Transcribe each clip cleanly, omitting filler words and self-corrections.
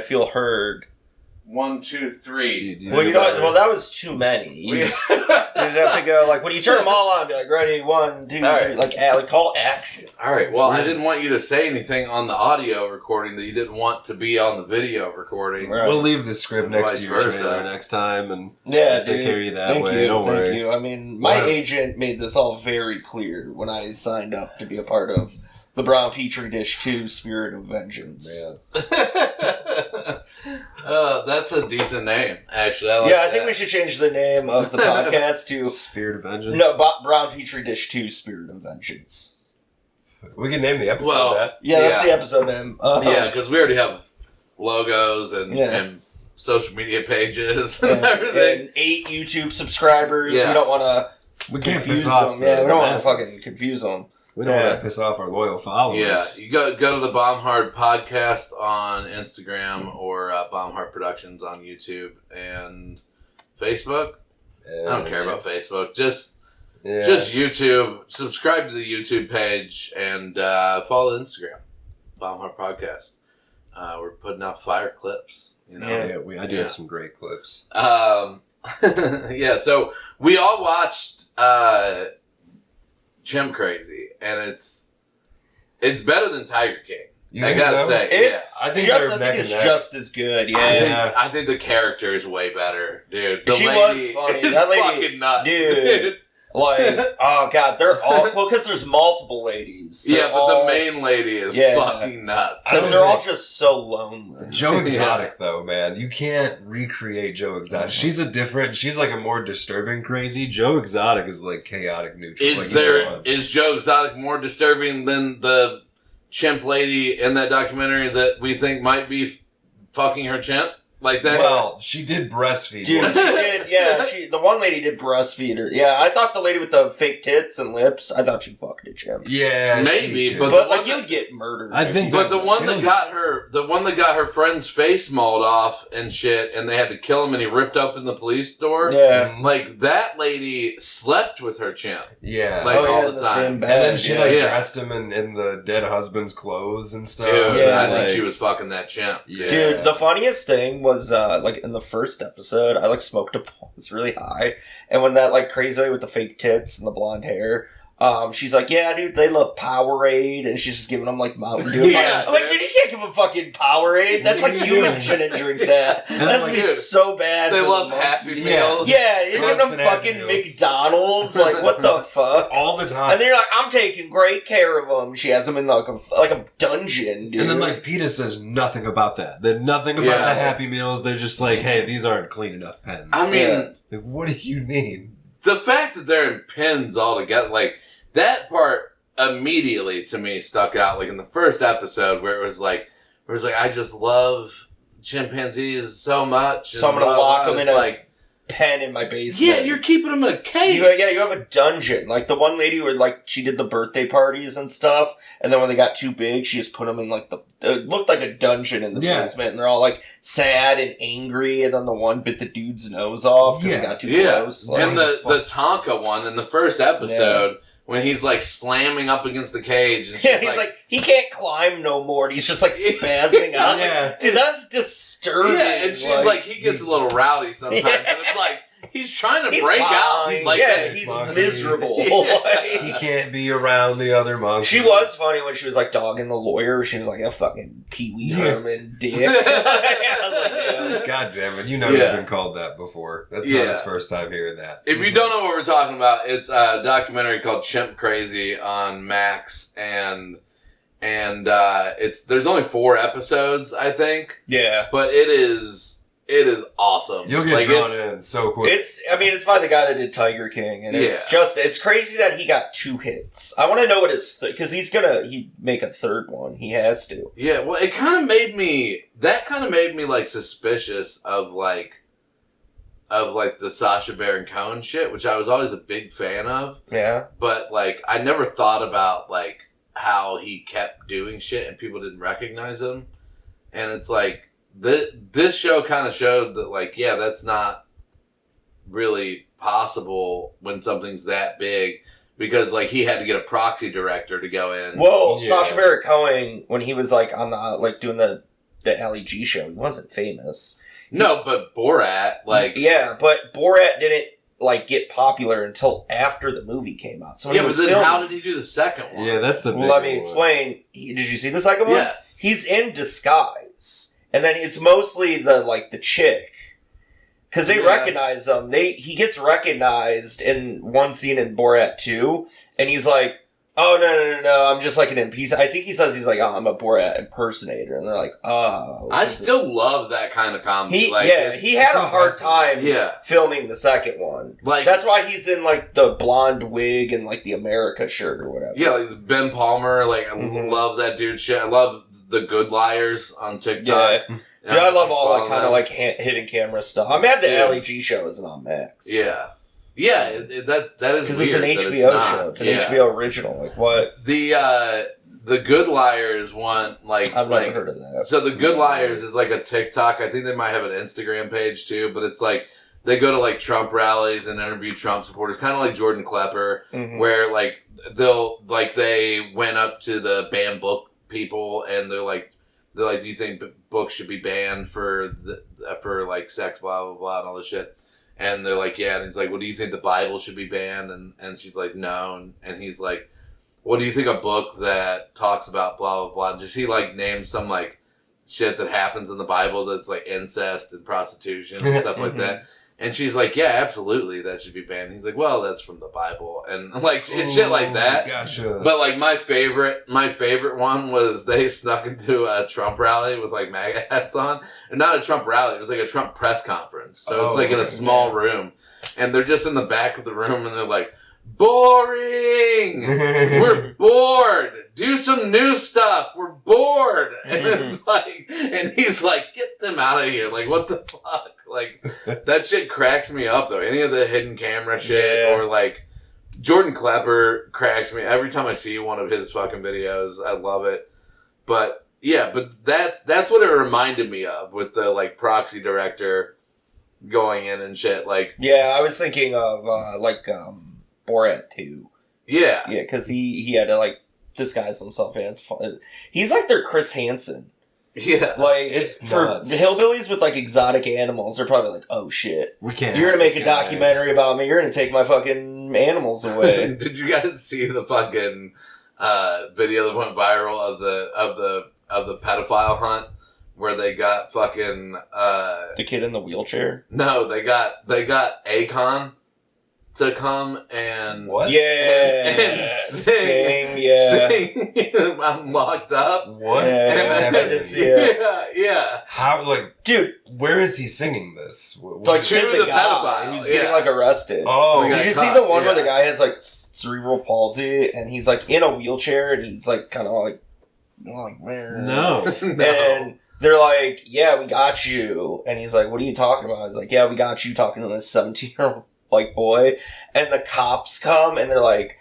feel heard. 1, 2, 3. Well, that was too many. You just have to go, like, when you turn them all on, be like, ready, 1, 2, 3, right. like call action. All right, well, I didn't want you to say anything on the audio recording that you didn't want to be on the video recording. Right. We'll leave the script next to your trailer next time, and take care of you that way. Don't worry. Thank you. I mean, my agent made this all very clear when I signed up to be a part of the Brown Petri Dish 2 Spirit of Vengeance. That's a decent name, actually. I think we should change the name of the podcast to Spirit of Vengeance. No, Brown Petri Dish 2 Spirit of Vengeance. We can name the episode that. Yeah, that's the episode name. Because we already have logos and social media pages and everything. And 8 YouTube subscribers. Yeah. We don't want to confuse them. Yeah, we don't want to fucking confuse them. We don't want to piss off our loyal followers. Yeah, you go to the Bomb Hard Podcast on Instagram or Bomb Hard Productions on YouTube and Facebook. I don't care about Facebook. Just YouTube. Subscribe to the YouTube page and follow Instagram. Bomb Hard Podcast. We're putting out fire clips. You know? I do have some great clips. So we all watched Chimp Crazy, and it's better than Tiger King. I gotta say, I think it's just as good. Yeah, I think the character is way better, dude. She was funny. That lady, fucking nuts, dude. Like, oh god, they're all because there's multiple ladies. But the main lady is fucking nuts. Because they're all just so lonely. Joe Exotic, though, man, you can't recreate Joe Exotic. She's like a more disturbing crazy. Joe Exotic is like chaotic neutral. Is Joe Exotic more disturbing than the chimp lady in that documentary that we think might be fucking her chimp? Like that? Well, she did breastfeed. Dude, she did. Yeah, the one lady did breastfeed her. Yeah, I thought the lady with the fake tits and lips, I thought she fucked a chimp. Yeah, maybe, but like you'd get murdered. I think, but the one that got her friend's face mauled off and shit, and they had to kill him, and he ripped open the police door. Yeah, like that lady slept with her chimp. Yeah, like all the time. And then she dressed him in the dead husband's clothes and stuff. Dude, I think she was fucking that chimp. Yeah. Dude, the funniest thing was like in the first episode, I like smoked a blunt. It was really high, and when that like crazy lady with the fake tits and the blonde hair, she's like, yeah, dude, they love Powerade, and she's just giving them like Mountain Dew. I'm like, dude, you can't give them fucking Powerade. That's like human shouldn't drink that. That's gonna be so bad. They love Happy Meals. Yeah, you're giving them fucking McDonald's. Like, what the fuck? All the time. And then you're like, I'm taking great care of them. She has them in like a dungeon, dude. And then like PETA says nothing about that. They're nothing about the Happy Meals. They're just like, hey, these aren't clean enough pens. I mean, like, what do you mean? The fact that they're in pens all together, like, that part immediately to me stuck out. Like in the first episode where it was like, I just love chimpanzees so much. So I'm going to lock them in a pen in my basement. Yeah, you're keeping them in a cage. You have a dungeon. Like the one lady where like she did the birthday parties and stuff, and then when they got too big, she just put them in like it looked like a dungeon in the basement, and they're all like sad and angry, and then the one bit the dude's nose off because it got too close. Like, and the Tonka one in the first episode when he's like slamming up against the cage, and he's like he can't climb no more, and he's just like spazzing out. Like, dude, that's disturbing. Yeah, and she's like he gets a little rowdy sometimes, and it's like he's trying to break out. He's like, he's miserable. He can't be around the other monkeys. She was funny when she was like dogging the lawyer. She was like a fucking Pee Wee Herman dick. God damn it! You know he's been called that before. That's not his first time hearing that. If you don't know what we're talking about, it's a documentary called Chimp Crazy on Max, and there's only 4 episodes, I think. Yeah, but it is awesome. You'll get drawn in so quick. It's by the guy that did Tiger King, and it's crazy that he got 2 hits. I want to know what his because he'd make a third one. He has to. Yeah, well, it kind of made me like suspicious of the Sacha Baron Cohen shit, which I was always a big fan of. Yeah, but like I never thought about like how he kept doing shit and people didn't recognize him, and it's like. This show kind of showed that, like, yeah, that's not really possible when something's that big because, like, he had to get a proxy director to go in. Well, Sacha Baron Cohen, when he was, like, on the, like, doing the the Ali G show. He wasn't famous. No, but Borat, like... Yeah, but Borat didn't, like, get popular until after the movie came out. So yeah, but then how did he do the second one? Yeah, that's the big Well, let me one. explain. Did you see the second one? Yes. He's in disguise. And then it's mostly the chick. Because they recognize him. He gets recognized in one scene in Borat 2, and he's like, oh, no, I'm just like an NPC. I think he says he's like, oh, I'm a Borat impersonator. And they're like, oh. I still love that kind of comedy. He had a hard time Yeah. filming the second one. Like, that's why he's in, like, the blonde wig and, like, the America shirt or whatever. Yeah, like Ben Palmer, like, I love that dude shit. I love the Good Liars on TikTok. Yeah, I love all that kind of, like, hidden camera stuff. I'm mad the Ali G show isn't on Max. Yeah. Yeah, that is because weird. It's an HBO show. It's an HBO original. Like what? The Good Liars one, like I've never heard of that. So the Good Liars is like a TikTok. I think they might have an Instagram page too, but it's like they go to like Trump rallies and interview Trump supporters, kind of like Jordan Klepper, where like they went up to the banned book people and they're like, do you think books should be banned for like sex, blah blah blah, and all this shit? And they're like, yeah. And he's like, well, do you think the Bible should be banned? And she's like, no. And he's like, what do you think a book that talks about blah, blah, blah? And just he, like, names some, like, shit that happens in the Bible that's, like, incest and prostitution and stuff like that. And she's like, yeah, absolutely, that should be banned. He's like, well, that's from the Bible. And, like, it's shit like that. Gotcha. But, like, my favorite one was they snuck into a Trump rally with, like, MAGA hats on. And not a Trump rally. It was, like, a Trump press conference. So it's, like, in a small room. And they're just in the back of the room, and they're like, boring! We're bored! Do some new stuff! We're bored! And it's like, and he's like, get them out of here. Like, what the fuck? Like, that shit cracks me up, though. Any of the hidden camera shit, or like, Jordan Klepper cracks me. Every time I see one of his fucking videos, I love it. But, yeah, but that's what it reminded me of with the, like, proxy director going in and shit. Like, yeah, I was thinking of, Borat 2. Yeah. Yeah, because he had to, like, disguise himself as fun. He's like their Chris Hansen. Yeah. Like, it's for nuts. hillbillies with, like, exotic animals, they're probably like, oh, shit. We can't. You're going to make a documentary about me. You're going to take my fucking animals away. Did you guys see the fucking video that went viral of the pedophile hunt where they got fucking the kid in the wheelchair? No, they got Akon to come and what? Yeah, and sing. I'm locked up. What? Yeah. How? Like, dude, where is he singing this? Like to the pedophile. He's getting like arrested. Oh, did you see the one where the guy has like cerebral palsy and he's like in a wheelchair and he's like kind of like where? No. And they're like, yeah, we got you. And he's like, what are you talking about? He's like, yeah, we got you, talking to this 17-year-old like boy. And the cops come and they're like,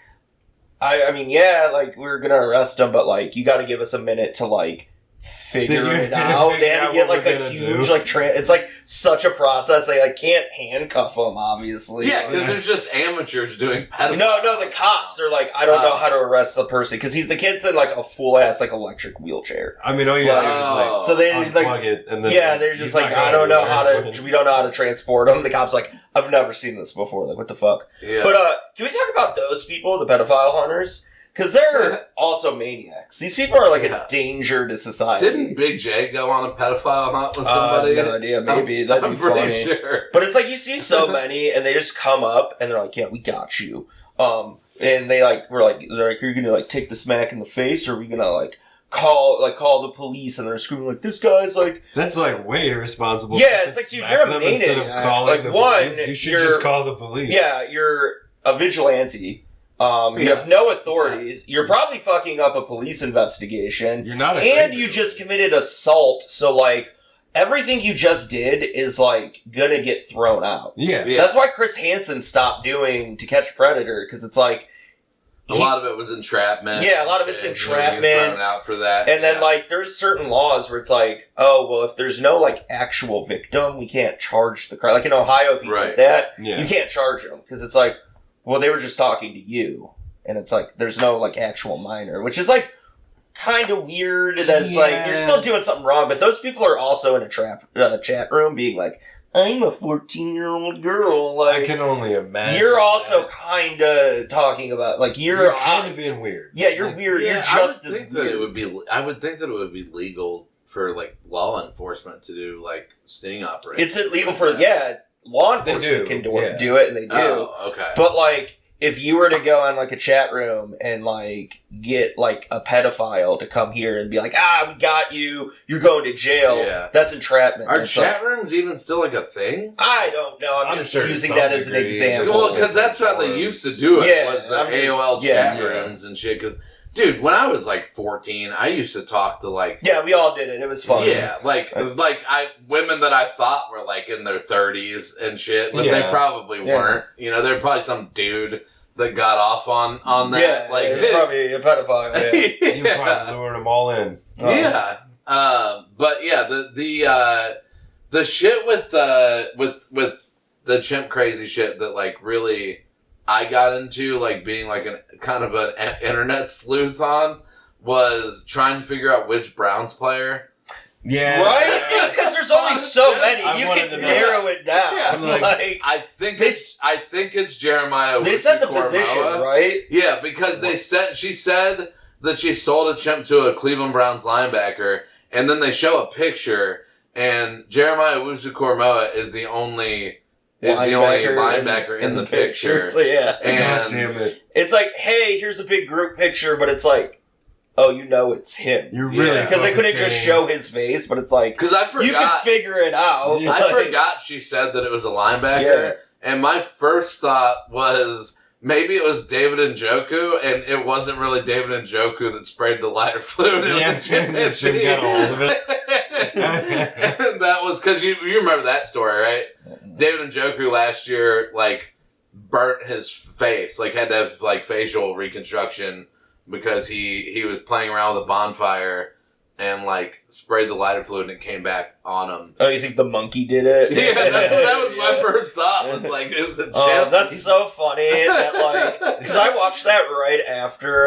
I mean, yeah, like we're gonna arrest him, but like you got to give us a minute to like figure it out. They had to get like a huge like it's like such a process. They like can't handcuff him, obviously. Yeah, because there's just amateurs doing pedophile. No, the cops are like, I don't know how to arrest the person because the kid's in like a full ass like electric wheelchair. I mean, is like so they just like it and then they're just like, I don't know how to. We don't know how to transport him. The cop's like, I've never seen this before. Like, what the fuck? Yeah. But can we talk about those people, the pedophile hunters? Because they're also maniacs. These people are like a danger to society. Didn't Big J go on a pedophile hunt with somebody? No idea. Maybe. That'd be funny. Pretty sure. But it's like you see so many and they just come up and they're like, yeah, we got you. And they're like, are you going to like take the smack in the face or are we going to like call the police? And they're screaming like, this guy's like... That's like way irresponsible. Yeah, it's like, dude, you're a maniac. Instead of calling the police, you should just call the police. Yeah, you're a vigilante. You have no authorities. You're probably fucking up a police investigation. You're not you just committed assault, so like everything you just did is like gonna get thrown out. Yeah. That's why Chris Hansen stopped doing To Catch a Predator, because it's like a lot of it was entrapment. Yeah, a lot of it's entrapment. Thrown out for that. And then like there's certain laws where it's like, oh well, if there's no like actual victim, we can't charge the crime. Like in Ohio, if you did that, you can't charge them because it's like, well, they were just talking to you. And it's like, there's no, like, actual minor. Which is, like, kind of weird that it's like, you're still doing something wrong, but those people are also in a chat room being like, I'm a 14-year-old girl. Like, I can only imagine. You're also kind of talking about, like, you're kind of being weird. Yeah, you're weird. Yeah, you're just I would think that it would be. I would think that it would be legal for like law enforcement to do like sting operations. It's illegal for law enforcement can do it, and they do. Oh, okay. But like, if you were to go in like a chat room and like get like a pedophile to come here and be like, we got you, you're going to jail. Yeah. That's entrapment. Are chat rooms even still like a thing? I don't know. I'm just sure using that as an example. Well, because that's how they used to do it. Yeah, was the AOL chat rooms and shit. Because, dude, when I was like 14, I used to talk to like we all did it. It was fun. Yeah, women that I thought were like in their 30s and shit, but they probably weren't. You know, they're probably some dude that got off on that. Yeah, like it's probably a pedophile. Yeah. You probably lured them all in. Yeah, but yeah, the shit with the chimp crazy shit that like really I got into, like being like an kind of an internet sleuth on, was trying to figure out which Browns player. Yeah, right. Because there's only so many. You can narrow it down. Yeah, like I think it's Jeremiah. They said the position, right? Yeah, because she said that she sold a chimp to a Cleveland Browns linebacker, and then they show a picture, and Jeremiah Owusu-Koramoah is the only linebacker in the picture. So, yeah. And God damn it. It's like, hey, here's a big group picture, but it's like, oh, you know it's him. You're really because they couldn't just show his face, but it's like, because I forgot, you can figure it out. Yeah. I forgot she said that it was a linebacker, and my first thought was maybe it was David Njoku, and it wasn't really David Njoku that sprayed the lighter fluid. It was a chimpanzee. Jim got a hold of it. And that was because you remember that story, right? David Njoku last year like burnt his face, like had to have like facial reconstruction because he was playing around with a bonfire and like sprayed the lighter fluid and it came back on him. Oh, you think the monkey did it? Yeah, that was my first thought. Was like it was a chimp. That's so funny. That like because I watched that right after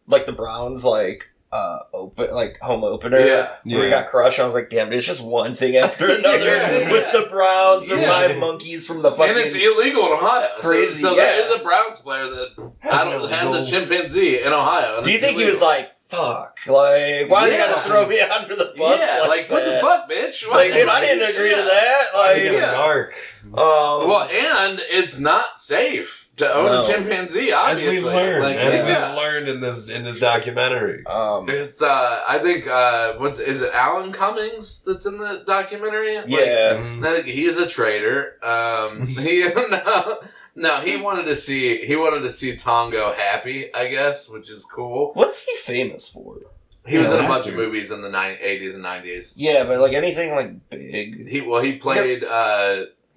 like the Browns like home opener. Yeah. Where he got crushed. I was like, damn, there's just one thing after another with the Browns or my monkeys from the fucking. And it's illegal in Ohio. Crazy. So there is a Browns player that has a chimpanzee in Ohio. Do you think he was like, fuck, like, why they gotta throw me under the bus? Yeah, like what the fuck, bitch? Like, dude, I didn't agree to that. Like, dark. Well, and it's not safe to own a chimpanzee, obviously. As we've learned, we've learned in this documentary. It's I think is it Alan Cummings that's in the documentary? Yeah, I think he's a traitor. He wanted to see Tongo happy, I guess, which is cool. What's he famous for? He was in a bunch of movies in the 80s and 90s. Yeah, but like anything like big. He played.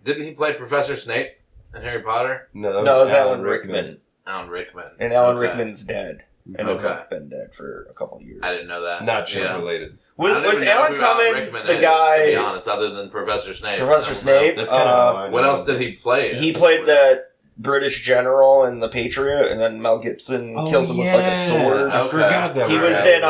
Didn't he play Professor Snape in Harry Potter? No, it was Alan Rickman. Alan Rickman. And Alan Rickman's dead. And has Okay. been dead for a couple of years. I didn't know that. Not chimp related. Was I don't even know Alan who Alan Cummings Rickman the is, guy? to be honest, other than Professor Snape. Professor Snape. That's kind of What else did he play? He played that British general in The Patriot, and then Mel Gibson kills him with like a sword. I forgot that. He was in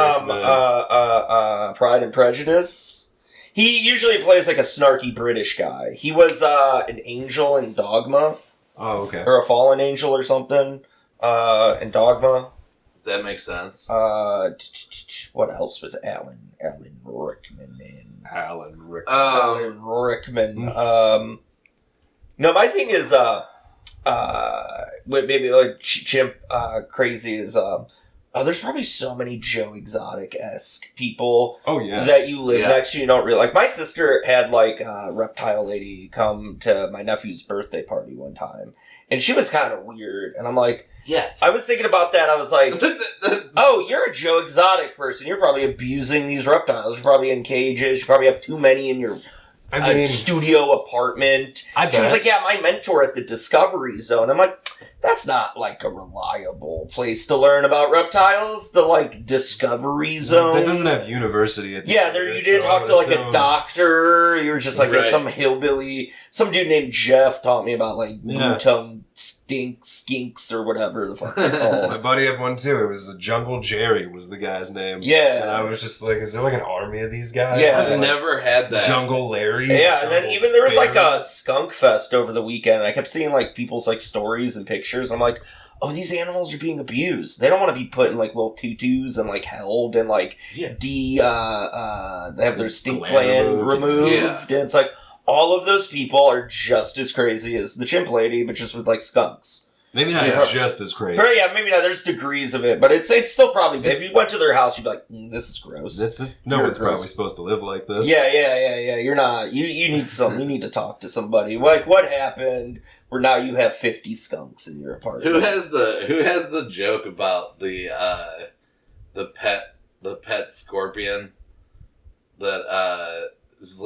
Pride and Prejudice. He usually plays like a snarky British guy. He was an angel in Dogma. Oh, okay. Or a fallen angel or something in Dogma. That makes sense. What else was Alan Rickman in? Alan Rickman. Alan Rickman. No, my thing is what maybe like chimp crazy is there's probably so many Joe Exotic-esque people that you live next to, you don't really like. My sister had like a reptile lady come to my nephew's birthday party one time, and she was kind of weird, and I'm like, yes. I was thinking about that. I was like, oh, you're a Joe Exotic person. You're probably abusing these reptiles. You're probably in cages. You probably have too many in your a studio apartment. She was like, yeah, my mentor at the Discovery Zone. I'm like, that's not like a reliable place to learn about reptiles. The like Discovery Zone. That doesn't have university at the Yeah, you didn't talk to like a doctor. You were just like Right. some hillbilly. Some dude named Jeff taught me about like blue tongue skinks or whatever the fuck they're My called. buddy had one too. It was the Jungle Jerry was the guy's name. Yeah. And I was just like, is there like an army of these guys? Yeah. I've Like, never had that. Jungle Larry. Yeah, and then Jungle even there was like Bear. a skunk fest over the weekend. I kept seeing like people's like stories and pictures. I'm like, oh, these animals are being abused. They don't want to be put in like little tutus and like held and like Yeah. they have their stink Gland gland removed. Yeah. And it's like all of those people are just as crazy as the chimp lady, but just with like skunks. Maybe not Yeah. just as crazy. But yeah, maybe not. There's degrees of it, but it's still probably. If you went to their house, you'd be like, this is gross. No You're one's gross. probably supposed to live like this. Yeah. You're not. You need some. You need to talk to somebody. Like, what happened? Where now you have 50 skunks in your apartment. Who has the joke about the pet scorpion that is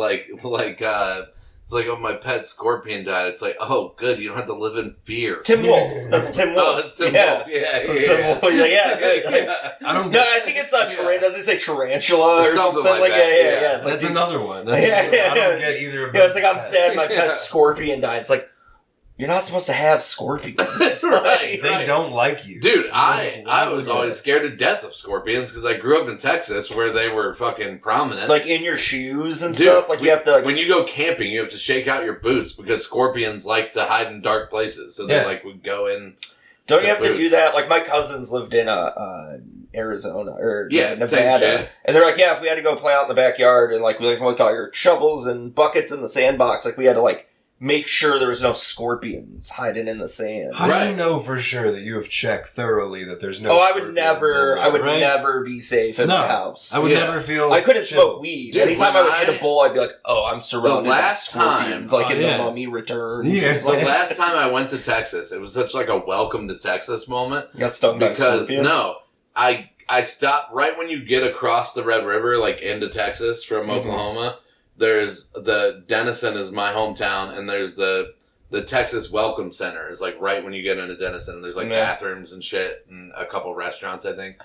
it's like, oh, my pet scorpion died. It's like, oh, good, you don't have to live in fear. Tim Wolf. That's Tim Wolf. Oh, it's Tim yeah. Wolf. Yeah, That's Tim Wolf. Yeah. I don't. No, I think it's not does it say tarantula or Something something? like that, yeah. It's like, That's dude, another one. Yeah, I don't yeah. get either of yeah, those. it's like, I'm pets. sad my Yeah. pet scorpion died. It's like, you're not supposed to have scorpions. Right. They don't like you. Dude, I Why was would always they? scared to death of scorpions because I grew up in Texas where they were fucking prominent. Like in your shoes and Dude, stuff. Like you have to like when you go camping, you have to shake out your boots because scorpions like to hide in dark places. So they Yeah. like would go in. don't you have to boots. do that? Like my cousins lived in Arizona or Yeah, same Nevada, shit. and they're like, yeah, if we had to go play out in the backyard and like we got your shovels and buckets in the sandbox, like we had to like make sure there was no scorpions hiding in the sand. How do Right. you know for sure that you have checked thoroughly that there's no? Oh, I scorpions would never. in there? I would Right? never be safe in No. my house. I would Yeah. never feel. I couldn't chill. smoke weed. Dude, Anytime when I would hit I- a bowl, I'd be like, "Oh, I'm surrounded by last scorpions." time- like in yeah. The Mummy Returns. Yeah. It's The like, last time I went to Texas, it was such like a welcome to Texas moment. you got stung by a Because scorpion. no, I stopped right when you get across the Red River, like into Texas from Mhm. Oklahoma. There's the Denison is my hometown, and there's the Texas Welcome Center is like right when you get into Denison. There's like Yeah. bathrooms and shit, and a couple restaurants, I think.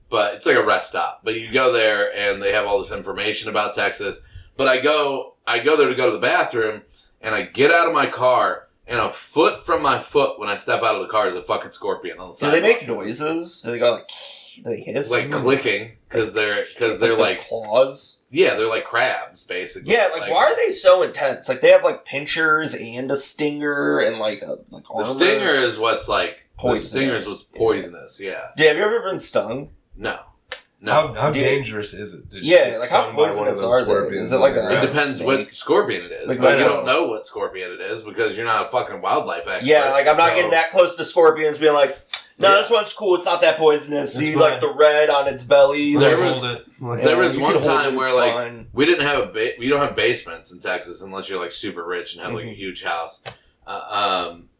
But it's like a rest stop. But you go there, and they have all this information about Texas. But I go there to go to the bathroom, and I get out of my car. And a foot from my foot when I step out of the car is a fucking scorpion on the Do side. they make noises? Do they go like? Do they hiss? Like clicking because they're their like claws. yeah, they're like crabs basically. Yeah, like why are they so intense? Like they have like pinchers and a stinger and like a like The armor. stinger is what's like Poisonous. The stinger is what's poisonous. Yeah. Yeah, have you ever been stung? No. How Dude. dangerous is it? to Yeah, get like how stung by one of poisonous those are they? scorpions Is it like in the a- It ground? depends snake. what scorpion it is. Like, Like, I you know. don't know what scorpion it is because you're not a fucking wildlife expert. Yeah, like I'm not So- getting that close to scorpions being like, no, Yeah. this one's cool, it's not that poisonous. It's See fine. like the red on its belly. There like, was- Hold it. Like, there was you one can hold time it, where, it's like, fine. we didn't have we don't have basements in Texas unless you're like super rich and have like a Mhm. huge house.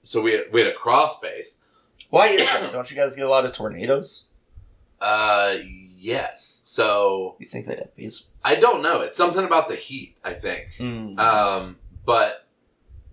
So we had a crawl space. Why is that? Don't you guys get a lot of tornadoes? Yes. So You think they have basements? I don't know. It's something about the heat, I think. But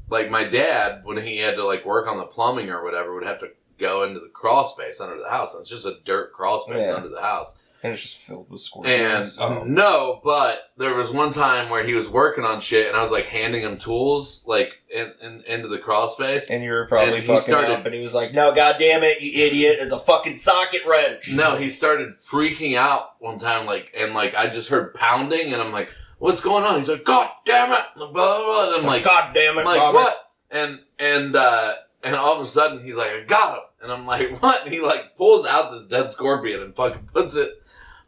like my dad, when he had to like work on the plumbing or whatever, would have to go into the crawl space under the house. And it's just a dirt crawl space Yeah. under the house. And it's just filled with And scorpions. no, but there was one time where he was working on shit, and I was like handing him tools like into the crawl space. And you were probably and he fucking started- up, and he was like, "No, goddamn it, you idiot! It's a fucking socket wrench." No, he started freaking out one time, and I just heard pounding, and I'm like, "What's going on?" He's like, "God damn it!" Blah, blah, blah. And I'm like, God damn it, I'm like, Robert. what? And all of a sudden he's like, I got him. And I'm like, what? And he like pulls out this dead scorpion and fucking puts it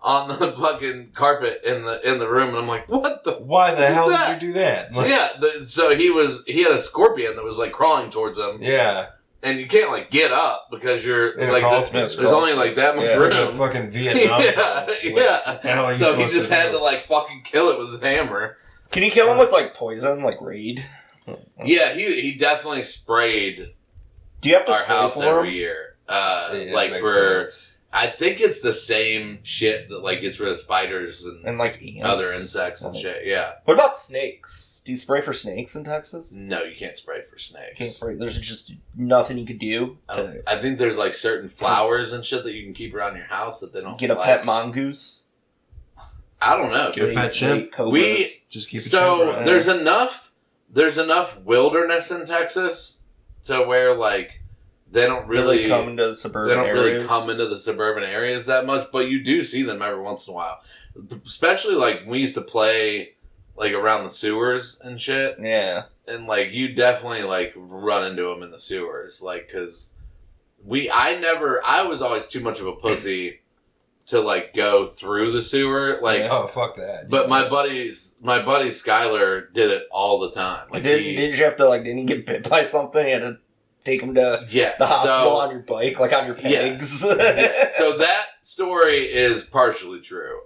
on the fucking carpet in the room. And I'm like, what the? Why the What hell is did that? you do that? Like, Yeah. So he had a scorpion that was like crawling towards him. yeah. And you can't like get up because you're In a like, crawl there's space. only like that much Yeah. It's like a room. fucking Vietnam. Yeah, tunnel. Like, yeah. what the hell are you So he supposed just had do? to like fucking kill it with his hammer. Can you kill him with like poison, like Raid? Yeah, he definitely sprayed Do you have to our spray house for every him? year. Yeah, Like makes for sense. I think it's the same shit that like gets rid of spiders and like ants. other insects and shit. Yeah. What about snakes? Do you spray for snakes in Texas? No, you can't spray for snakes. Can't spray. There's just nothing you could do. I think there's like certain flowers and shit that you can keep around your house that they don't get a pet mongoose. I don't know. Get a pet chimp. Just keep it so right. There's enough wilderness in Texas to where like they don't really come into suburban areas. They don't really come into the suburban areas that much, but you do see them every once in a while. Especially like we used to play like around the sewers and shit. Yeah. And like you definitely like run into them in the sewers, like because I was always too much of a pussy to like go through the sewer, like fuck that. But my buddy Skylar did it all the time. Like did you have to didn't he get bit by something? You had to take him to the hospital on your bike, like on your pegs. Yes. So that story is partially true.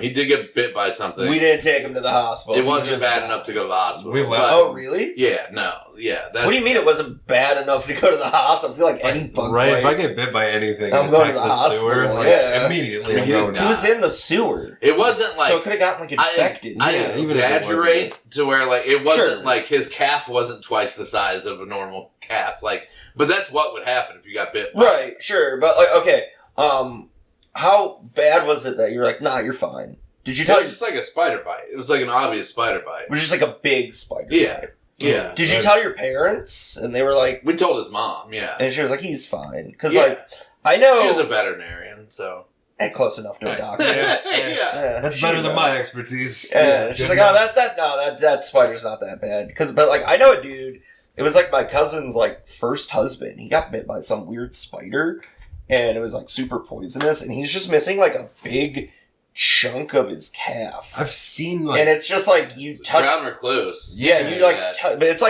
He did get bit by something. We didn't take him to the hospital. It wasn't bad enough to go to the hospital. We left. Oh, really? Yeah, no. Yeah. What do you mean it wasn't bad enough to go to the hospital? I feel like any bug bite. If I get bit by anything I'm in going Texas to the hospital, sewer, immediately he was in the sewer. It wasn't like... So it could have gotten infected. I exaggerate to where it wasn't like his calf wasn't twice the size of a normal calf. But that's what would happen if you got bit by Right, sure. But okay. How bad was it that you're like, nah, you're fine? Did you tell? It was just like a spider bite. It was like an obvious spider bite. It was just like a big spider bite. Yeah. Did you tell your parents? And they were like... We told his mom, yeah. And she was like, he's fine. Because, I know... She was a veterinarian, so... close enough to a doctor. Yeah. That's better than my expertise. Yeah. She's like, that spider's not that bad. But I know a dude... It was my cousin's first husband. He got bit by some weird spider, and it was super poisonous, and he's just missing a big chunk of his calf. I've seen and it's just you touch brown recluse. Yeah, you but it's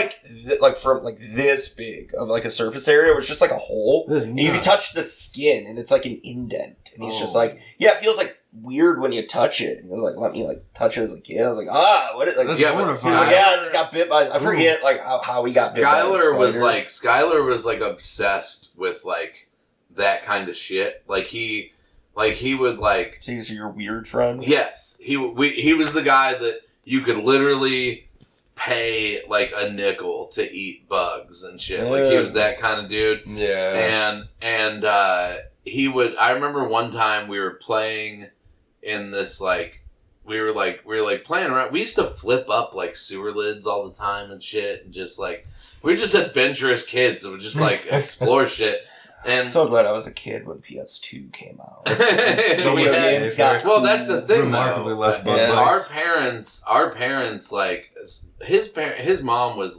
from this big of a surface area where it's just a hole. And you can touch the skin, and it's an indent, and he's just it feels weird when you touch it. And he was let me touch it as a kid. I was what is I just got bit by. I forget how he got bit. Skylar was obsessed with that kind of shit. He would So he's your weird friend. Yes, he was the guy that you could literally pay a nickel to eat bugs and shit. He was that kind of dude. Yeah, and he would. I remember one time we were playing in this we were playing around. We used to flip up sewer lids all the time and shit, and just we were just adventurous kids that would just explore shit. And I'm so glad I was a kid when PS2 came out. So many games got well, that's the thing. Remarkably though. less bug bites. Our parents, his mom was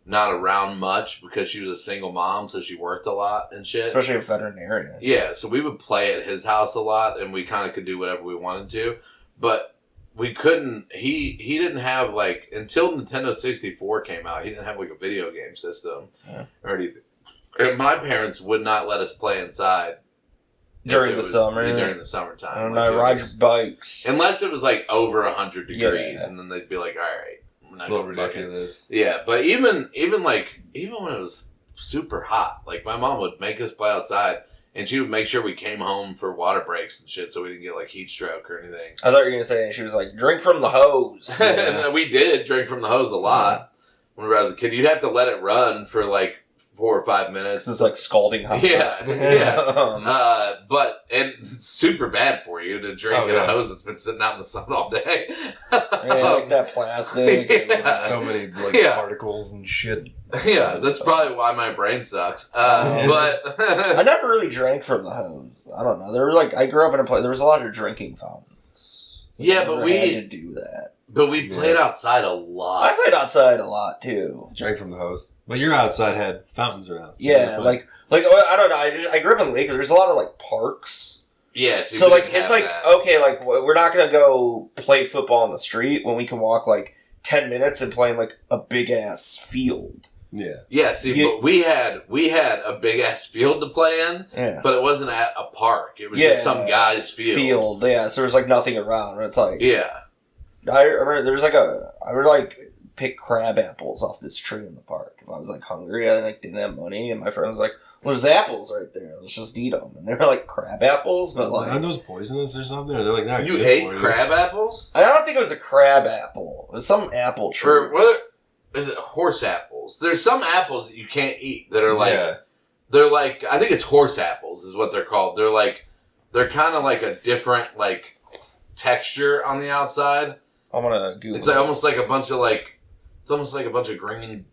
not around much because she was a single mom, so she worked a lot and shit. Especially a veterinarian. Yeah, so we would play at his house a lot, and we kind of could do whatever we wanted to, but we couldn't. He didn't have until Nintendo 64 came out. He didn't have a video game system or anything. And my parents would not let us play inside during the summer. During the summertime. And I ride your bikes. Unless it was over 100 degrees, and then they'd be like, all right. It's a little ridiculous. Yeah, but even when it was super hot, my mom would make us play outside, and she would make sure we came home for water breaks and shit so we didn't get heat stroke or anything. I thought you were going to say, she was drink from the hose. And we did drink from the hose a lot whenever I was a kid. You'd have to let it run for 4 or 5 minutes. It's scalding hot. Yeah. But it's super bad for you to drink in a hose that's been sitting out in the sun all day. That plastic. So many particles and shit. Yeah, that's probably why my brain sucks. But I never really drank from the hose. I don't know. There were I grew up in a place. There was a lot of drinking fountains. But we had to do that. But we played outside a lot. I played outside a lot too. Drank from the hose. But your outside had fountains around. So yeah, I don't know. I grew up in Lakewood. There's a lot of Parks. Yeah, so it's okay, we're not gonna go play football on the street when we can walk 10 minutes and play in a big ass field. Yeah. Yeah. See, but we had a big ass field to play in. Yeah. But it wasn't at a park. It was just some guy's field. Yeah. So there's nothing around. It's yeah. I remember there's I would pick crab apples off this tree in the park. I was like hungry, I like didn't have money, and my friend was like, well, there's apples right there, let's just eat them. And they were like crab apples, but like... Aren't those poisonous or something? Or they're like, not You good ate for you? crab apples? I don't think it was a crab apple. It was some apple tree. Or what is it? Horse apples. There's some apples that you can't eat that are like... Yeah. They're like... I think it's horse apples is what they're called. They're like... They're kind of like a different like texture on the outside. I'm gonna Google It's like almost like a bunch of like... It's almost like a bunch of green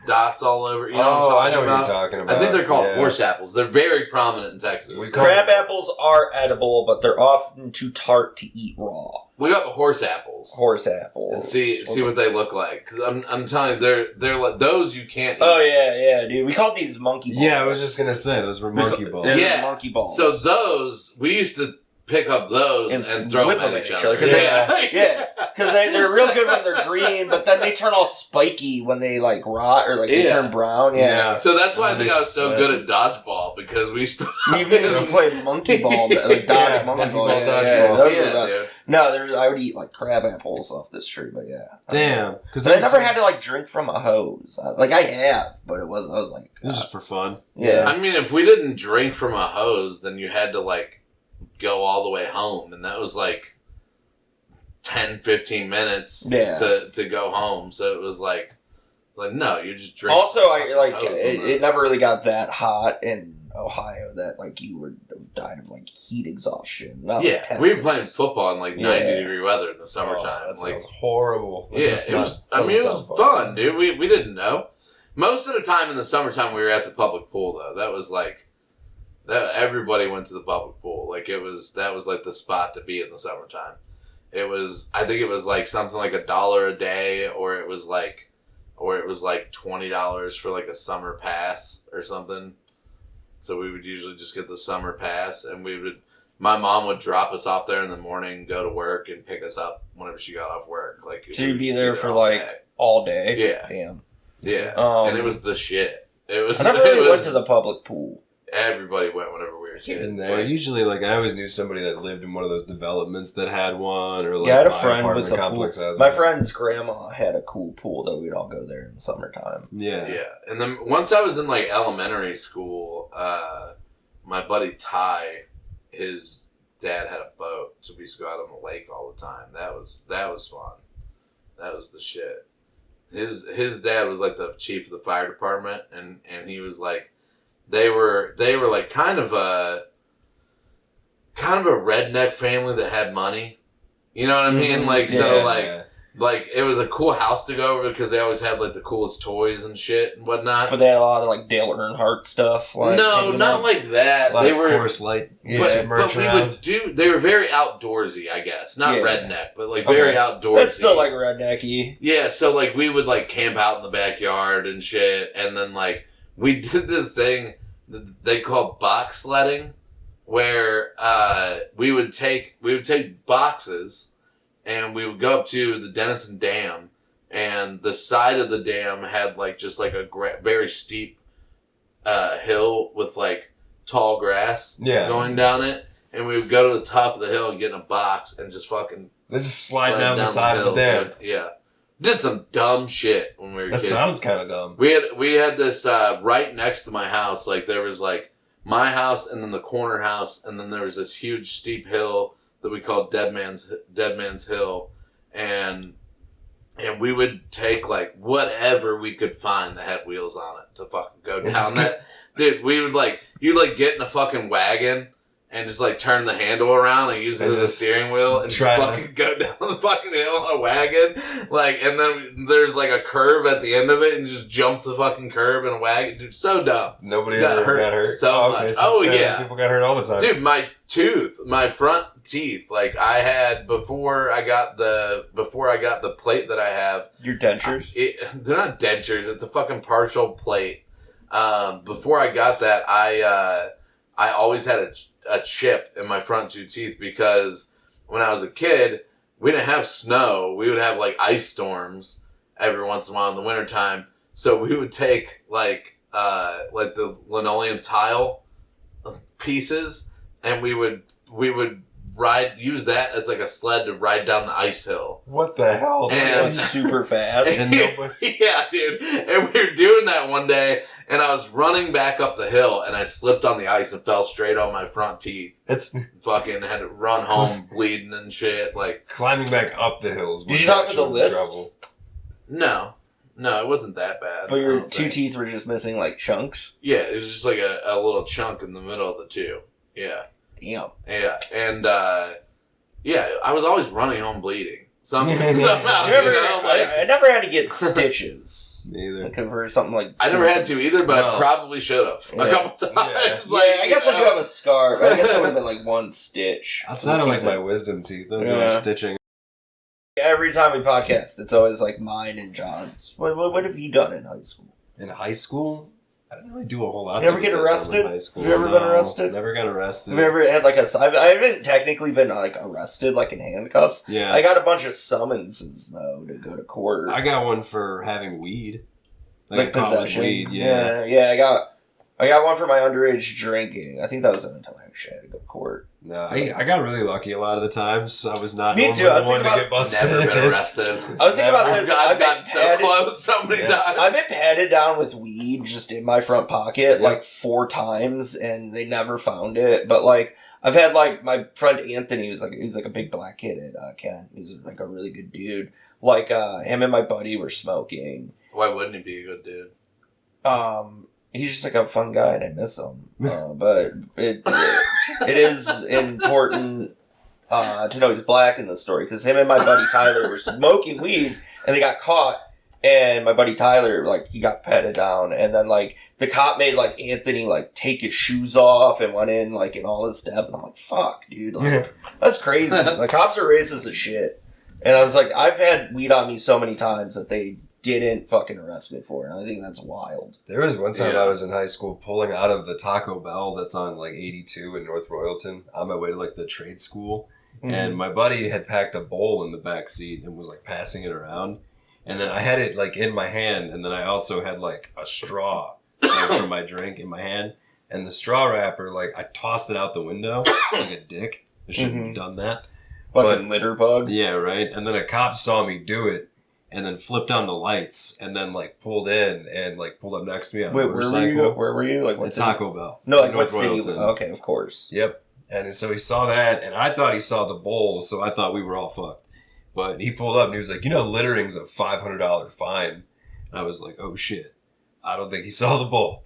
dots all over. You know what I'm talking I know about? what you're talking about. I think they're called Yeah. horse apples. They're very prominent in Texas. Crab apples are edible, but they're often too tart to eat raw. Look up horse apples. Horse apples. And see what they look like. Because I'm telling you, they're like... Those you can't eat. Oh, yeah, dude. We called these monkey balls. Yeah, I was just going to say, those were monkey balls. Yeah. Monkey balls. So those... We used to pick up those and throw whip them at each other. Yeah. Because they're real good when they're green, but then they turn all spiky when they like rot or like they turn brown. Yeah. So that's why I think I was so split. good at dodgeball because we used to... You can play monkey ball, like dodge monkey ball. dodgeball. Those are Yeah, the best. dude. No, I would eat like crab apples off this tree, but yeah. Damn. But I never had to like drink from a hose. Like I have, but I was like... It was just for fun. Yeah. I mean, if we didn't drink from a hose, then you had to like go all the way home, and that was like 10, 15 minutes to go home. So it was like no, you just drink. Also, I like hose it never really got that hot in Ohio that like you would have died of like heat exhaustion. Not like Yeah, we were Texas. playing football in like 90-degree weather in the summertime. Oh, that like, sounds horrible. yeah, it was. I mean, it was fun, dude. We didn't know. Most of the time in the summertime, we were at the public pool though. That was like. That everybody went to the public pool. Like that was like the spot to be in the summertime. I think it was like something like $1 a day, or it was like $20 for like a summer pass or something. So we would usually just get the summer pass, and my mom would drop us off there in the morning, go to work, and pick us up whenever she got off work. Like So you'd be there for like all day. Yeah. Damn. Yeah. And it was the shit. It was. I never really went to the public pool. Everybody went whenever we were kids. In there, usually, like I always knew somebody that lived in one of those developments that had one, or like I had a my friend apartment with a complex pool. has My one. friend's grandma had a cool pool that we'd all go there in the summertime. Yeah. Yeah. And then once I was in like elementary school, my buddy Ty, his dad had a boat, so we used to go out on the lake all the time. That was fun. That was the shit. His dad was like the chief of the fire department, and he was like, they were like kind of a redneck family that had money. You know what I mean? Like like it was a cool house to go over because they always had like the coolest toys and shit and whatnot. But they had a lot of like Dale Earnhardt stuff. Like, no, not like that. Like They were Coors Light, but we would do. They were very outdoorsy, I guess. Not redneck, but like very outdoorsy. That's still like rednecky. Yeah, so like we would like camp out in the backyard and shit, and then like we did this thing that they called box sledding, where we would take boxes and we would go up to the Denison Dam, and the side of the dam had like just like a very steep hill with like tall grass going down it, and we would go to the top of the hill and get in a box and just fucking they just slide down the side of the hill, dam. dude. Yeah, did some dumb shit when we were That kids. sounds kind of dumb. We had this right next to my house. Like there was like my house and then the corner house, and then there was this huge steep hill that we called Dead Man's Hill, and we would take like whatever we could find that had wheels on it to fucking go down that. Dude, we would like you'd like get in a fucking wagon and just like turn the handle around and use it as a steering wheel and try fucking go down the fucking hill on a wagon. Like, and then there's like a curve at the end of it and just jump the fucking curve in a wagon. Dude, so dumb. Nobody got ever got hurt so much. Oh, yeah. People got hurt all the time. Dude, my front teeth, like I had before I got the plate that I have. Your dentures? They're not dentures. It's a fucking partial plate. Before I got that, I always had a chip in my front two teeth because when I was a kid, we didn't have snow. We would have like ice storms every once in a while in the wintertime. So we would take like the linoleum tile pieces and we would use that as like a sled to ride down the ice hill. What the hell? And super fast. and yeah, dude. And we were doing that one day, and I was running back up the hill, and I slipped on the ice and fell straight on my front teeth. It's fucking had to run home bleeding and shit. Like climbing back up the hills. Did you talk with the list? No, it wasn't that bad. But your two teeth were just missing like chunks. Yeah, it was just like a little chunk in the middle of the two. Yeah. Damn. Yeah, and I was always running home bleeding. Somehow, I never had to get stitches. Neither. Like, for something like I never had to either, but I probably should have a couple times. I guess I do have a scar. But I guess it would have been like one stitch. Outside of like my wisdom teeth, those are stitching. Every time we podcast, it's always like mine and John's. What have you done in high school? In high school? I didn't really do a whole lot. You ever get arrested? Have you ever been arrested? Never got arrested. Have you ever had like I haven't technically been like arrested like in handcuffs. Yeah. I got a bunch of summonses though to go to court. I got one for having weed. Like possession. Weed, yeah. I got one for my underage drinking. I think that was the only time I actually had to go to court. No, I got really lucky a lot of the times. I was not Me too. I was the one to about, get busted. Never been arrested. I was thinking about this. I've gotten so close so many times. I've been patted down with weed just in my front pocket like 4 times, and they never found it. But like I've had like my friend Anthony, he was like a big black kid at Kent. He's like a really good dude. Like him and my buddy were smoking. Why wouldn't he be a good dude? He's just like a fun guy, and I miss him. But it is important to know he's black in the story, because him and my buddy Tyler were smoking weed, and they got caught. And my buddy Tyler, like, he got patted down, and then like the cop made like Anthony like take his shoes off and went in like in all his step, and I'm like, fuck, dude, like that's crazy. The cops are racist as shit. And I was like, I've had weed on me so many times that they didn't fucking arrest me for it. And I think that's wild. There was one time I was in high school pulling out of the Taco Bell that's on like 82 in North Royalton on my way to like the trade school. Mm-hmm. And my buddy had packed a bowl in the back seat and was like passing it around. And then I had it like in my hand, and then I also had like a straw for my drink in my hand. And the straw wrapper, like I tossed it out the window like a dick. I shouldn't have done that. Fucking litter bug. Yeah, right. And then a cop saw me do it, and then flipped on the lights, and then like pulled in and like pulled up next to me on a motorcycle. Where were you? Like what city? Taco Bell. No, like what city? Okay, of course. Yep. And so he saw that, and I thought he saw the bowl, so I thought we were all fucked. But he pulled up and he was like, littering's a $500 fine. And I was like, oh shit. I don't think he saw the bowl.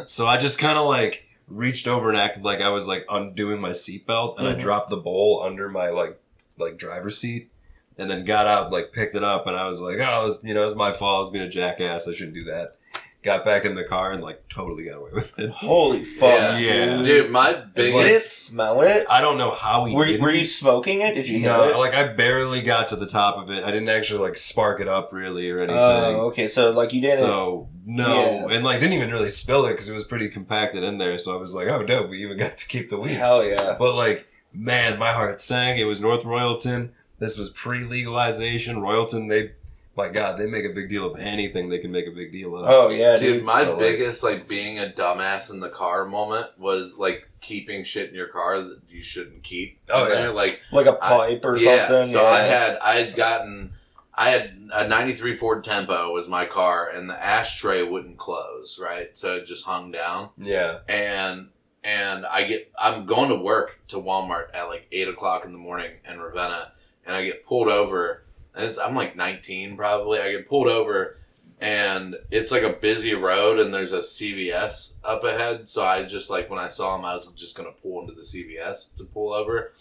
So I just kind of like reached over and acted like I was like undoing my seatbelt, and I dropped the bowl under my like driver's seat. And then got out, like, picked it up, and I was like, oh, it was my fault. I was being a jackass. I shouldn't do that. Got back in the car and, like, totally got away with it. Holy fuck. Yeah. Dude, my biggest... Did it smell it? I don't know how he did it. Were you smoking it? Did you hit it? Like, I barely got to the top of it. I didn't actually, like, spark it up, really, or anything. Oh, okay. So, like, you didn't... So, no. Yeah. And, like, didn't even really spill it because it was pretty compacted in there. So I was like, oh, dope. We even got to keep the weed. Hell yeah. But, like, man, my heart sank. It was North Royalton. This was pre-legalization. Royalton, they make a big deal of anything they can make a big deal of. Oh, yeah, dude. My biggest, like, being a dumbass in the car moment was, like, keeping shit in your car that you shouldn't keep. Oh, yeah. There. Like a pipe or something? So I had a 93 Ford Tempo was my car, and the ashtray wouldn't close, right? So it just hung down. Yeah. And I'm going to work to Walmart at, like, 8 o'clock in the morning in Ravenna. And I get pulled over. I'm like 19 probably. I get pulled over, and it's like a busy road, and there's a CVS up ahead. So I just, like, when I saw him, I was just going to pull into the CVS to pull over.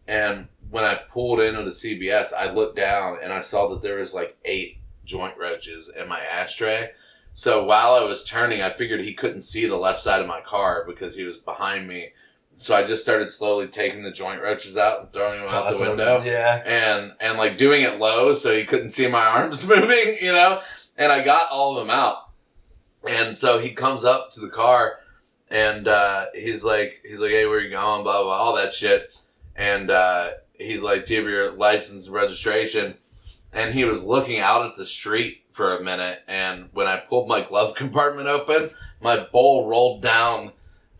And when I pulled into the CVS, I looked down, and I saw that there was like 8 joint roaches in my ashtray. So while I was turning, I figured he couldn't see the left side of my car because he was behind me. So I just started slowly taking the joint roaches out and throwing them out the window. Yeah. And like doing it low so he couldn't see my arms moving, And I got all of them out. And so he comes up to the car, and he's like, hey, where you going? Blah, blah, all that shit. And he's like, do you have your license and registration? And he was looking out at the street for a minute. And when I pulled my glove compartment open, my bowl rolled down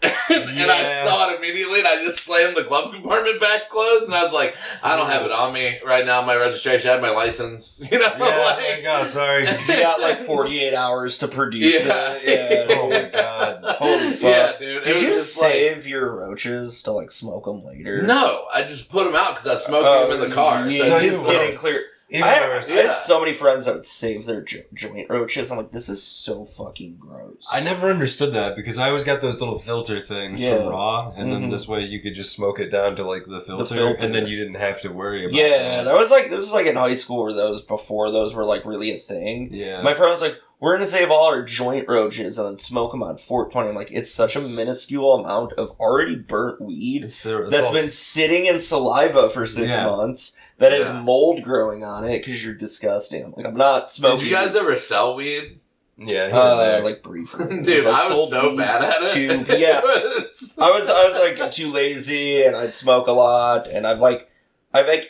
and I saw it immediately, and I just slammed the glove compartment back closed, and I was like, I don't have it on me right now, my registration, I have my license, you know? Oh my god, sorry. You got like 48 hours to produce it. Yeah. Oh my god. Holy fuck. Yeah, dude. Did you save your roaches to like smoke them later? No, I just put them out because I was smoking them in the car. Yeah, So just getting clear. Even I worse. had so many friends that would save their joint roaches. I'm like, this is so fucking gross. I never understood that because I always got those little filter things from Raw, and then this way you could just smoke it down to like the filter, and then you didn't have to worry about that. This was like in high school where before those were like really a thing. Yeah. My friend was like, we're going to save all our joint roaches and then smoke them on 420. I'm like, it's such a minuscule amount of already burnt weed that's been sitting in saliva for 6 months that has mold growing on it because you're disgusting. I'm like, I'm not smoking. Did you guys ever sell weed? Yeah, like briefly. Dude, I was so bad at it. I was like too lazy and I'd smoke a lot and I've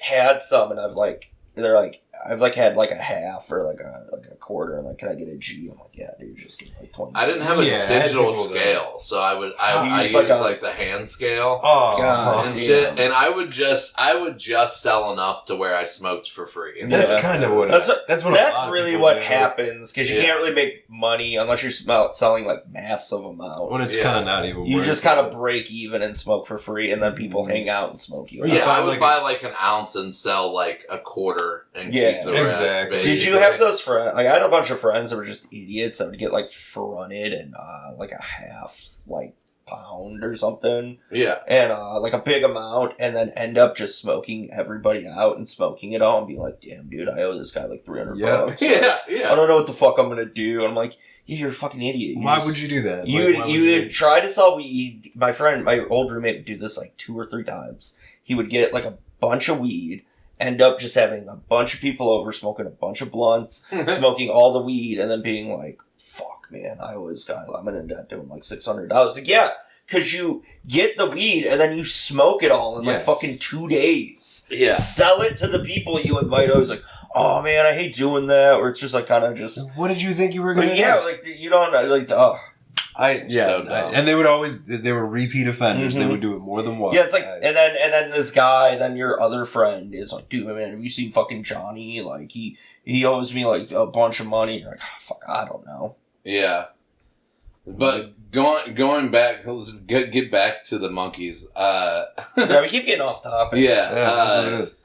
had some and I've had like a half or like a quarter and like, can I get a G? I'm like, yeah, dude, just give me like 20. I didn't have a digital scale, so I used like the hand scale. Oh god, and shit. And I would just sell enough to where I smoked for free. And that's kind of what that's really what happens because you can't really make money unless you're selling like massive amounts. When it's kind of not even. You just kind of break even and smoke for free, and then people hang out and smoke you. Yeah, I would buy like an ounce and sell like a quarter and keep the rest. Basically. Did you have those friends? Like I had a bunch of friends that were just idiots that would get like fronted and like a half like pound or something. Yeah. And like a big amount, and then end up just smoking everybody out and smoking it all, and be like, "Damn, dude, I owe this guy like $300 bucks. Yeah. I don't know what the fuck I'm gonna do." And I'm like, "You're a fucking idiot." Why would you do that? You would try to sell weed. My old roommate would do this like 2 or 3 times. He would get like a bunch of weed. End up just having a bunch of people over, smoking a bunch of blunts, smoking all the weed, and then being like, fuck, man, I'm in debt doing like $600. Like, yeah, because you get the weed and then you smoke it all in like fucking 2 days. Yeah. Sell it to the people you invite. I was like, oh man, I hate doing that. Or it's just like kind of just. What did you think you were going to do? Yeah, like you don't like. And they were repeat offenders. They would do it more than once. Yeah, it's like, and then this guy, then your other friend is like, dude, man, have you seen fucking Johnny? Like, he owes me like a bunch of money. You're like, oh, fuck, I don't know. Yeah, but going back, get back to the monkeys. Yeah, we keep getting off topic. Yeah, that's what it is.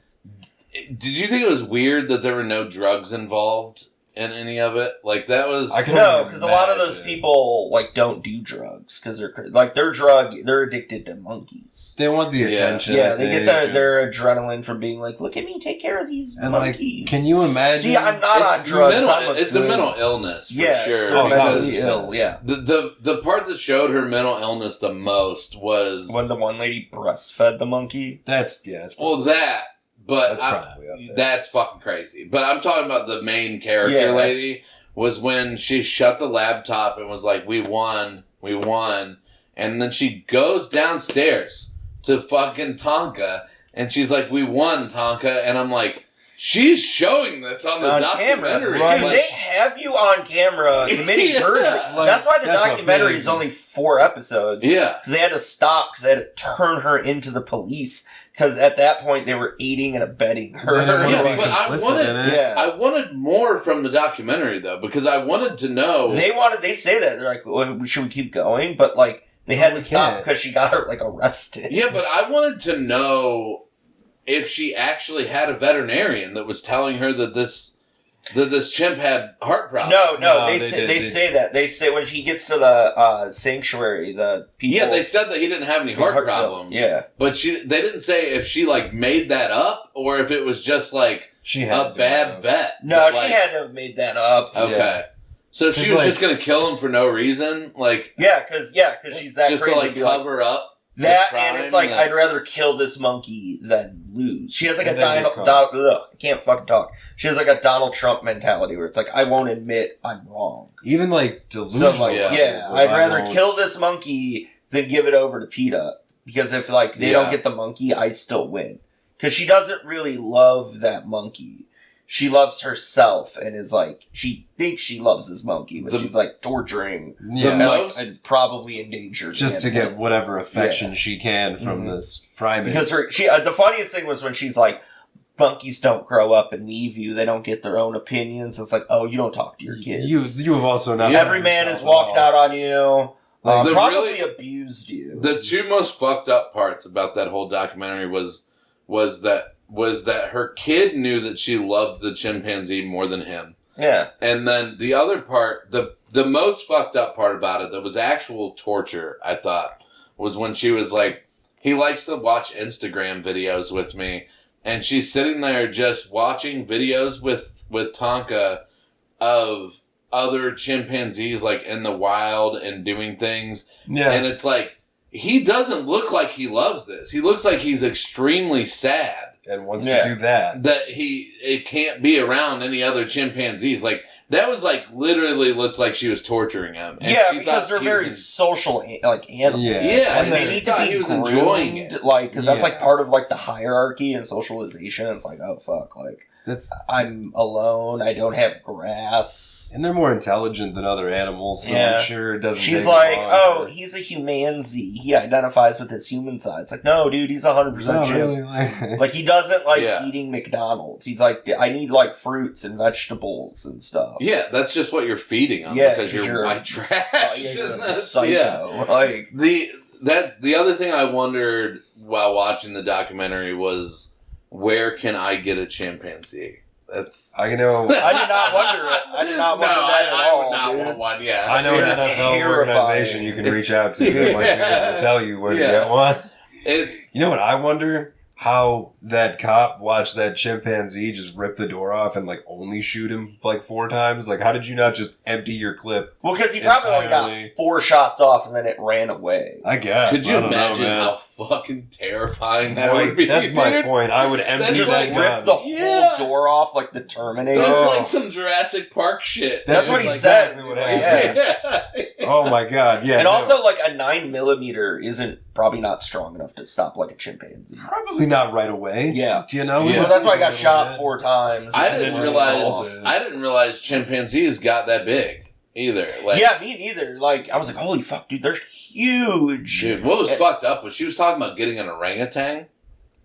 Did you think it was weird that there were no drugs involved in any of it? Like that was no, because a lot of those people like don't do drugs because they're addicted to monkeys. They want the attention. Yeah, they get their adrenaline from being like, look at me, take care of these monkeys. Like, can you imagine? See, I'm not on drugs. It's a mental illness for sure. Oh, mentally ill. Yeah. The part that showed her mental illness the most was when the one lady breastfed the monkey. That's that. But that's fucking crazy. But I'm talking about the main character lady was when she shut the laptop and was like, we won. And then she goes downstairs to fucking Tonka and she's like, we won, Tonka. And I'm like, she's showing this on the documentary. Dude, they have you on camera committing perjury. That's why the documentary is only 4 episodes. Yeah. Because they had to stop because they had to turn her into the police. Because at that point, they were aiding and abetting her. But I wanted more from the documentary, though, because I wanted to know. They say that. They're like, well, should we keep going? But, like, they had to stop because she got her, like, arrested. Yeah, but I wanted to know if she actually had a veterinarian that was telling her that this chimp had heart problems. No, they say that. They say when she gets to the sanctuary, the people... Yeah, they said that he didn't have any heart problems. Yeah. But they didn't say if she, like, made that up or if it was just, like, a bad vet. No, she had to have made that up. Okay. Yeah. So she was just going to kill him for no reason? Like... Yeah, because she's that just crazy. Just to, like, cover up that, and it's like, I'd rather kill this monkey than lose. She has like I can't fucking talk. She has like a Donald Trump mentality where it's like, I won't admit I'm wrong. Even like delusional. So I'd rather kill this monkey than give it over to PETA. Because if like they don't get the monkey, I still win. Because she doesn't really love that monkey. she loves herself and is like, she thinks she loves this monkey, but she's like torturing and, like, and probably endangered. Just to get whatever affection she can from this primate. Because the funniest thing was when she's like, monkeys don't grow up and leave you. They don't get their own opinions. It's like, oh, you don't talk to your kids. You have also not. Every man has walked out on you. Probably abused you. The two most fucked up parts about that whole documentary was that her kid knew that she loved the chimpanzee more than him. Yeah. And then the other part, the most fucked up part about it that was actual torture, I thought, was when she was like, he likes to watch Instagram videos with me, and she's sitting there just watching videos with Tonka of other chimpanzees like in the wild and doing things. Yeah. And it's like, he doesn't look like he loves this. He looks like he's extremely sad. And wants to do that. That it can't be around any other chimpanzees. Like, that was like, literally looked like she was torturing him. And yeah, because they're very social, like, animals. Yeah, and they need to be he was enjoying it. Like, because that's like part of like the hierarchy and socialization. It's like, oh, fuck, like, I'm alone. I don't have grass. And they're more intelligent than other animals, so I'm sure it doesn't. She's like, oh, he's a humanzee. He identifies with his human side. It's like, no, dude, he's 100% chimp. Really like, he doesn't like eating McDonald's. He's like, I need like fruits and vegetables and stuff. Yeah, that's just what you're feeding on because you're white trash. Psycho. Like that's the other thing I wondered while watching the documentary was, where can I get a chimpanzee? I know. I did not wonder it. I did not wonder that at all. I would not want one. Yeah, I know an NFL organization you can reach out to. They might be able to tell you where to get one. You know what I wonder? How that cop watched that chimpanzee just rip the door off and like only shoot him like 4 times. Like, how did you not just empty your clip? Well, because he probably only got 4 shots off and then it ran away. I guess. Could you imagine how fucking terrifying that would be? That's my point. I would empty that gun. Rip the whole door off like the Terminator. That's like some Jurassic Park shit. That's what he said. Oh my god! Yeah. And also, like, a 9mm isn't probably not strong enough to stop like a chimpanzee. Probably not right away. Yeah. You know. Well, that's why I got shot 4 times. I didn't realize chimpanzees got that big either. Like, yeah, me neither. Like, I was like, holy fuck, dude, they're huge. Dude, what was fucked up was she was talking about getting an orangutan.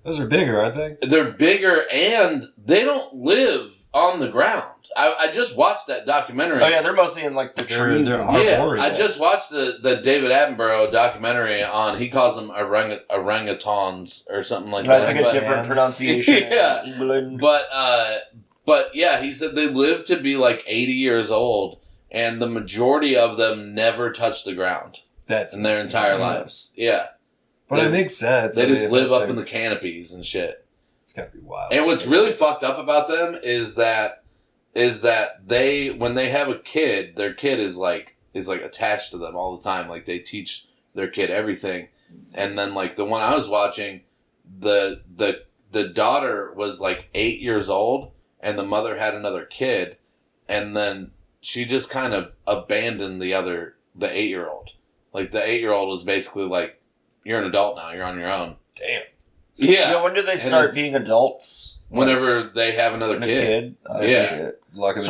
Those are bigger, aren't they? They're bigger, and they don't live on the ground. I just watched that documentary. Oh yeah, they're mostly in like the trees. I just watched the David Attenborough documentary on. He calls them orangutans or something like that. That's like a different pronunciation. Yeah, in England. But yeah, he said they live to be like 80 years old, and the majority of them never touch the ground. That's in their entire lives. Yeah, but it makes sense. They just live up in the canopies and shit. It's gotta be wild. And what's really fucked up about them is that they, when they have a kid, their kid is like attached to them all the time. Like, they teach their kid everything. And then like the one I was watching, the daughter was like 8 years old and the mother had another kid, and then she just kind of abandoned the 8-year-old. Like, the 8-year-old was basically like, you're an adult now, you're on your own. Damn. Yeah. When do they start being adults? Whenever they have another kid. So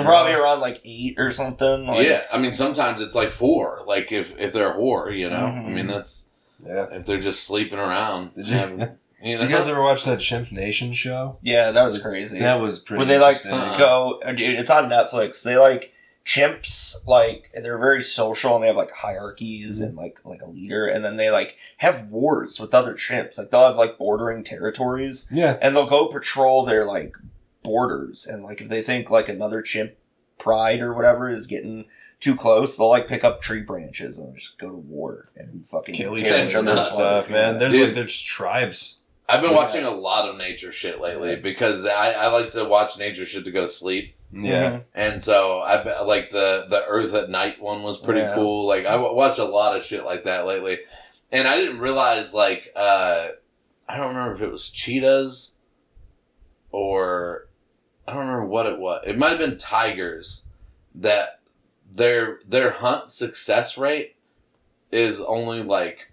probably around like 8 or something. Like, yeah, I mean, sometimes it's like 4. Like, if they're a whore, you know. Mm-hmm. I mean, that's if they're just sleeping around. Did you guys ever watch that Chimp Nation show? Yeah, that was crazy. That was pretty. Where they like go, dude. It's on Netflix. They like chimps, like, they're very social and they have like hierarchies and like a leader, and then they like have wars with other chimps. Like, they'll have like bordering territories. Yeah, and they'll go patrol their like borders, and like if they think like another chimp pride or whatever is getting too close, they'll like pick up tree branches and just go to war and fucking kill each other and stuff. Man, there's tribes. I've been watching a lot of nature shit lately because I like to watch nature shit to go to sleep. Yeah, and so I like the Earth at Night one was pretty cool. Like, I watched a lot of shit like that lately, and I didn't realize like I don't remember if it was cheetahs or I don't remember what it was. It might have been tigers that their hunt success rate is only like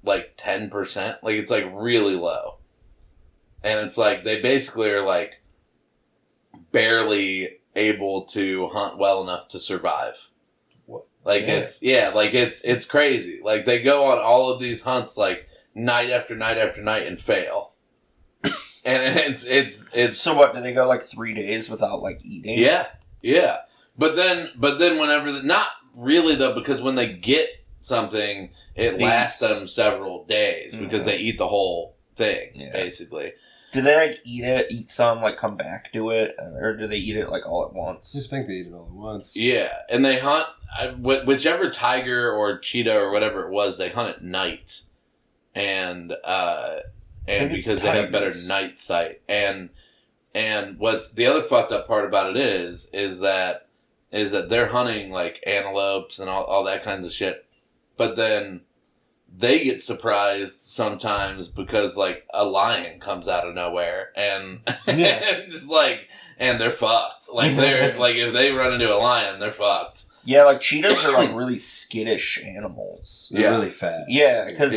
10%. Like, it's like really low. And it's like they basically are like barely able to hunt well enough to survive. What? Like it's crazy. Like they go on all of these hunts like night after night after night and fail. And it's So what, do they go like 3 days without like eating? Yeah. But then whenever not really though, because when they get something, it lasts them several days because they eat the whole thing basically. Do they like eat some, like come back to it, or do they eat it like all at once? I think they eat it all at once. Yeah, and they hunt whichever tiger or cheetah or whatever it was. They hunt at night, and because they have better night sight. And what's the other fucked up part about it is that they're hunting like antelopes and all that kinds of shit, but then they get surprised sometimes because like a lion comes out of nowhere and just like, and they're fucked. Like they're like, if they run into a lion, they're fucked. Yeah, like cheetahs are like really skittish animals. They're really fast. Yeah, because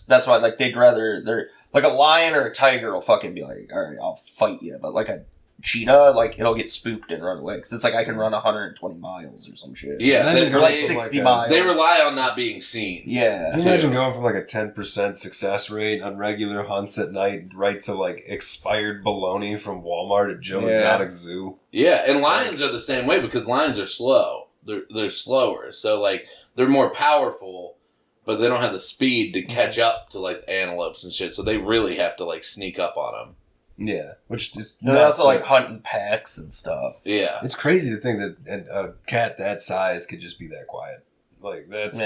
that's why like they're like a lion or a tiger will fucking be like, all right, I'll fight you, but like a cheetah, like it'll get spooked and run away because it's like I can run 120 miles or some shit. Yeah, or like 60 miles. They rely on not being seen. Yeah, can you imagine going from like a 10% success rate on regular hunts at night right to like expired bologna from Walmart at Joe Exotic Zoo? Yeah, and lions are the same way because lions are slow. They're slower, so like they're more powerful, but they don't have the speed to catch up to like the antelopes and shit. So they really have to like sneak up on them. Yeah, which is they also like hunt in packs and stuff. Yeah, it's crazy to think that a cat that size could just be that quiet. Like that's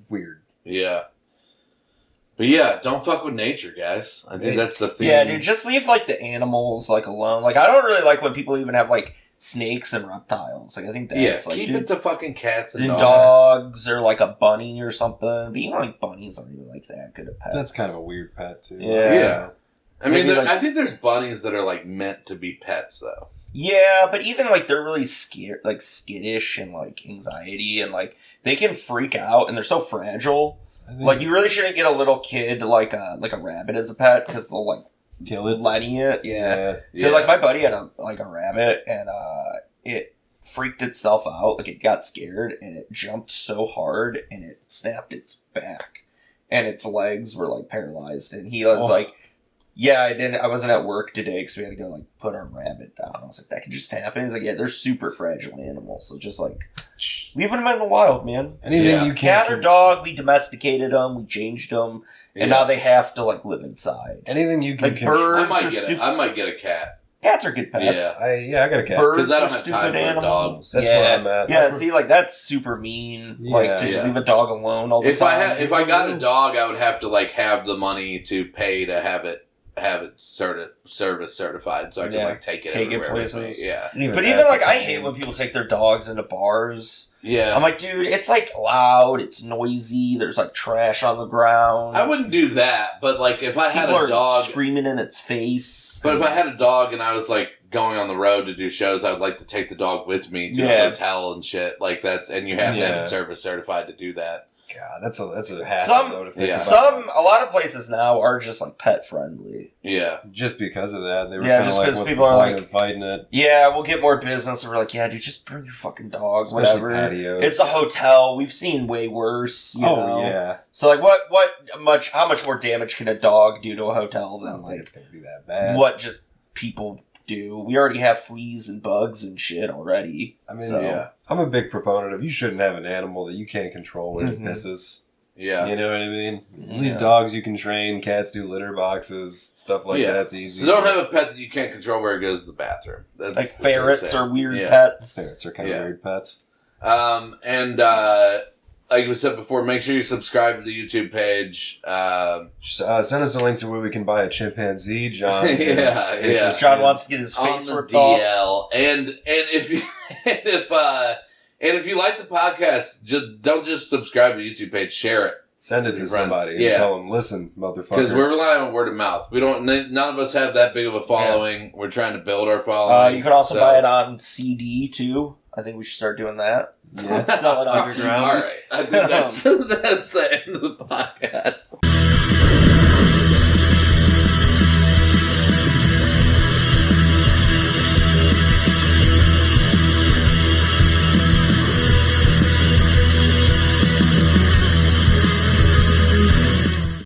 weird. Yeah, but yeah, don't fuck with nature, guys. I think that's the thing. Yeah, dude, just leave like the animals like alone. Like I don't really like when people even have like snakes and reptiles. Like I think that's like keep it to fucking cats and dogs or like a bunny or something. But even like bunnies aren't even like that good at pets. That's kind of a weird pet too. Yeah. I mean, I think there's bunnies that are like meant to be pets, though. Yeah, but even like they're really scared, like skittish and like anxiety, and like they can freak out, and they're so fragile. Like you really shouldn't get a little kid like a rabbit as a pet because they'll like kill it, letting it. Yeah. Like my buddy had a rabbit, and it freaked itself out, like it got scared, and it jumped so hard, and it snapped its back, and its legs were like paralyzed, and he was like. Yeah, I wasn't at work today because we had to go like put our rabbit down. I was like, that could just happen. He's like, yeah, they're super fragile animals, so just like leaving them in the wild, man. Anything you cat or dog, we domesticated them, we changed them, and now they have to like live inside. Anything you can like birds I might get a cat. Cats are good pets. Yeah, I got a cat. Birds I don't are have stupid time for animals. That's where I'm at. Yeah, see, like that's super mean. Like to just leave a dog alone all the time. If I got a dog, I would have to like have the money to pay to have it service certified, so I can like take it places. Yeah, but even like I hate when people take their dogs into bars. Yeah, I'm like, dude, it's like loud, it's noisy. There's like trash on the ground. I wouldn't do that, but like if I had a dog screaming in its face. But if I had a dog and I was like going on the road to do shows, I would like to take the dog with me to a hotel and shit. Like and you have to have it service certified to do that. God, that's a hassle. A lot of places now are just like pet friendly. Yeah, just because of that, they were just like, because people are like fighting it. Yeah, we'll get more business. And we're like, yeah, dude, just bring your fucking dog. Especially whatever. Patios. It's a hotel. We've seen way worse. You know? Yeah. So like, how much more damage can a dog do to a hotel than like it's gonna be that bad? What just people do? We already have fleas and bugs and shit already. I mean, I'm a big proponent of you shouldn't have an animal that you can't control when it pisses. Yeah. You know what I mean? These dogs you can train, cats do litter boxes, stuff like that's easy. So don't have a pet that you can't control where it goes to the bathroom. That's like ferrets are weird pets. Ferrets are kind of weird pets. And like we said before, make sure you subscribe to the YouTube page. Send us a link to where we can buy a chimpanzee. John John wants to get his face ripped off. And if you like the podcast, don't just subscribe to the YouTube page. Share it. Send it to somebody and tell them, listen, motherfucker. Because we're relying on word of mouth. None of us have that big of a following. Yeah. We're trying to build our following. You can also buy it on CD too. I think we should start doing that. Yeah. Sell it underground. All right. I think that's the end of the podcast.